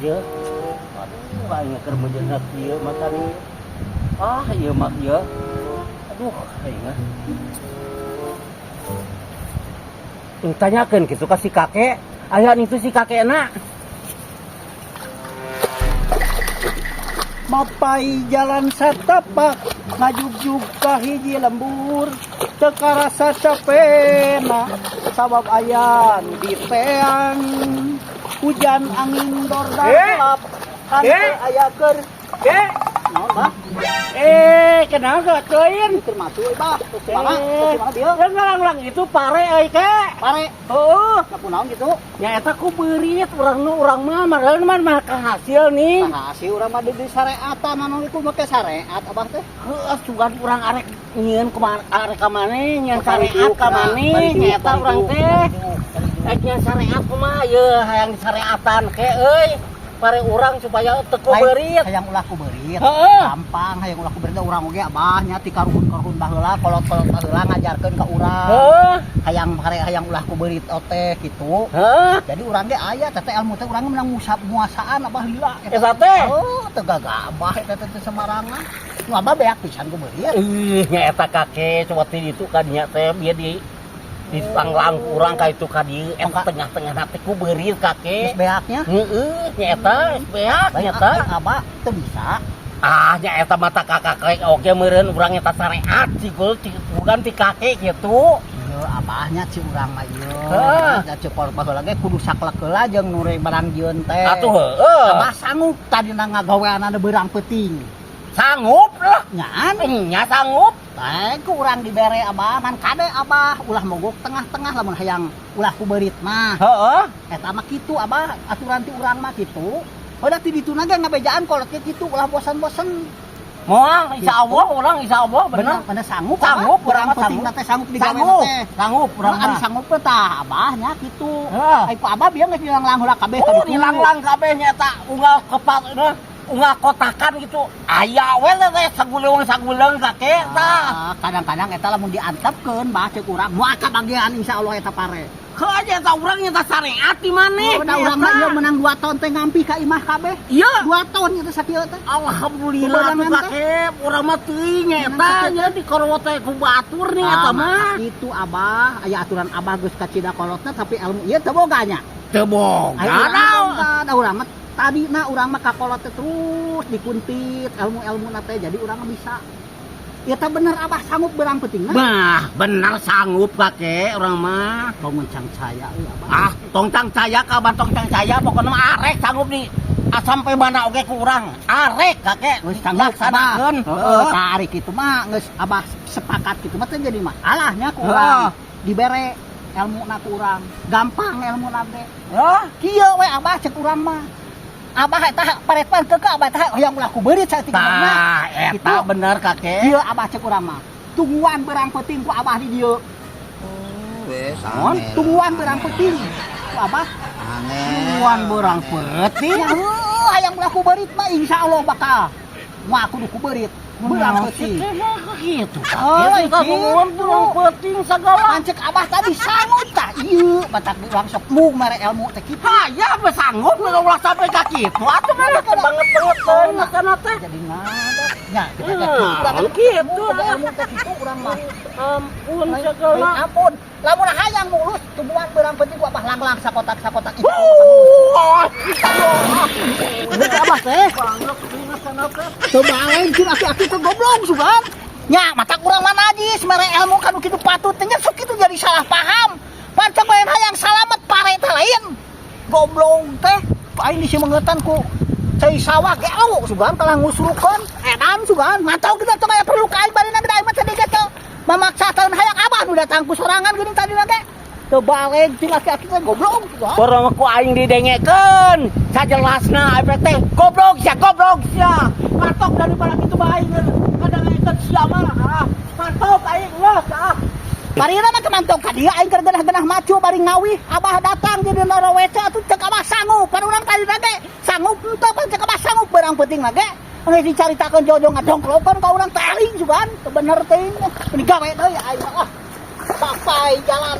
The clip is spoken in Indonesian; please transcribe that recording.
ya. Aduh, aing keur mejenak ieu makan ieu. Ah, ieu mah ieu. Aduh, aing mah. Tanyakeun kitu ka si kakek. Aya itu si kakekna. Mapai jalan satapak, ngajugjug ka hiji lembur, teu karasa capena, sabab ayan di teang, hujan angin dordar gelap, kan aya keur. Naon bah? Kenapa teuin? Keur matu bah. Kumaha dieu? Lang itu pare euy ke. Pare. Heuh. Sakunaon gitu? Nya eta ku beurit urang mah marahan mah kahasil nih. Kahasil urang mah di syariatan anu itu make syariat abah teh. Heuh, sugan urang arek nyieun arek ka maneh nyieun syariat ka maneh nya eta urang teh. Nyieun syariat kumaha yeuh hayang disyariatan ke euy. Pare urang supaya teu kuberit. Hayang ulah kuberit. Gampang hayang ulah kuberit urang oge abah nya ti karuhun-karuhun baheula kolot-kolot baheula ngajarkeun ka urang. Hayang ulah kuberit teh kitu. Jadi urang ge aya teh ilmu teh urang menang muasaan abah lila. Eta teh. Teu gagabah eta teh semarangan. Nu abah beak pisan kuberit. Nya eta kakek coba ti ditu ka dinya teh bieu di langlang kurang ka itu ka dieu eta tengah-tengah teh ku beurir kakek. Beaknya? Heeh, nya eta beak nya teh abah teu bisa. Nya eta mata kakek oge meureun urang eta syariat cigul bukan ti kakek kitu. Ieu abahnya ci urang mah ieu. Da cepol baheula ge kudu saklek heula jeung nu barang jieun teh. Atuh heueuh. Abah sanggup tadina ngagaweanana beurang peuting. Sanggup lah. Nya sanggup. Ku urang dibere abah man kade abah ulah mogok tengah-tengah lamun hayang ulah kubeurit mah. Heeh. Eta mah kitu abah aturan ti urang mah kitu. Udah ti dituna ge ngabejaan kolot ge kitu ulah bosan-bosan. Moal insyaallah urang insyaallah bener sanggup. Sanggup urang penting teh sanggup digawe teh. Sanggup urang mah. Sanggup tah abahnya kitu. Ai ku abah bieu geus nilang heula kabeh ka ditu. Nilang kabeh nya eta unggal kepat unggah kotakan gitu aya we teh sagulung kakek tah. Kadang-kadang eta lamun diantepkeun bah ceuk urang moal kabagian insyaallah eta pare. Heuh aja eta urang nya teh syariat di maneh. Da urang mah ieu menang 2 tahun teh ngampi ka imah kabeh. Iya 2 tahun eta sakieu teh. Alhamdulillah kakek urang mah teuing nya eta nya di korwo teh ku batur nih eta mah. Kitu abah aya aturan abah geus kacida kolotna tapi ilmu ieu teu boga nya. Teu boga. Da urang mah tadina urang mah kakolot terus dikuntit ilmu-ilmu teh jadi urang bisa. Eta bener abah sanggup beurang peutingna. Bah, bener sanggup kakek urang mah. Tong cangcaya euy abah. Tong cangcaya kaban tong cangcaya pokona mah arek sanggup di sampai mana oge ku urang. Arek kakek geus laksanakeun. Heeh, ari kitu mah geus abah sepakat kitu mah teh jadi masalahnya ku urang. Dibere ilmuna ku urang. Gampang ilmuna teh. Kieu we abah ceuk urang mah. Abah eta paretpan keke abah eta hoyong ulah kubeurit saeutik abahna. Eta bener kakek. Ieu abah ceuk urang mah. Tungguan beurang peuting ku abah di dieu. Tungguan beurang peuting ku abah. Tungguan beurang peuting. Hayang ulah kubeurit mah insyaallah bakal. Moal kudu kubeurit. Beurang peuting. Kitu kakek. Tungguan beurang peuting sagala. Pancek abah tadi sanggup tah ieu batak urang sok mung mere ilmu teh kitu. Aya mah sanggup ulah sampai ka kitu. Atuh mah banget kana teh. Jadi ngadat. Nya kita kitu ilmu teh kitu urang mah. Ampun sagala. Ampun. Lamun hayang mulus tungguan beurang peuting ku abah langlang sakotak-sakotak itu. Bener abah teh. Banget kana teh. Coba aing cin aki-aki teh goblok sugan. Nya mata urang mah najis mere ilmu kanu kitu patut teh nya sok kitu jadi salah paham. Pancen bae hayang salamet pare teh lain. Goblok teh. Aing disimengeutan ku cai sawah ge awu sugan kalah ngusrukeun. Edan sugan mantau kita coba perlu ka aing bari nang mah tadi gitu. Mamaksakeun hayang abah nu datang ku sorangan geuning tadi teh. Teu balik ti laki-laki teh goblok sugan. Orang ku aing didengekeun. Sajelasna efek teh goblok sia. Mantok daripada kitu bae. Kadang eta sia mah. Mantok aing geus Parina mah kemantok ka dieu aing keur genah-genah macu bari ngawi abah datang jadi naraweca atuh ceuk abah sanggup pan urang tadi teh sanggup henteu pan ceuk abah sanggup beurang peuting mah ge geus dicaritakeun jojo ngadongklokeun ka urang teh aing sugan teu bener teh ini gawe deui aing mah papai jalan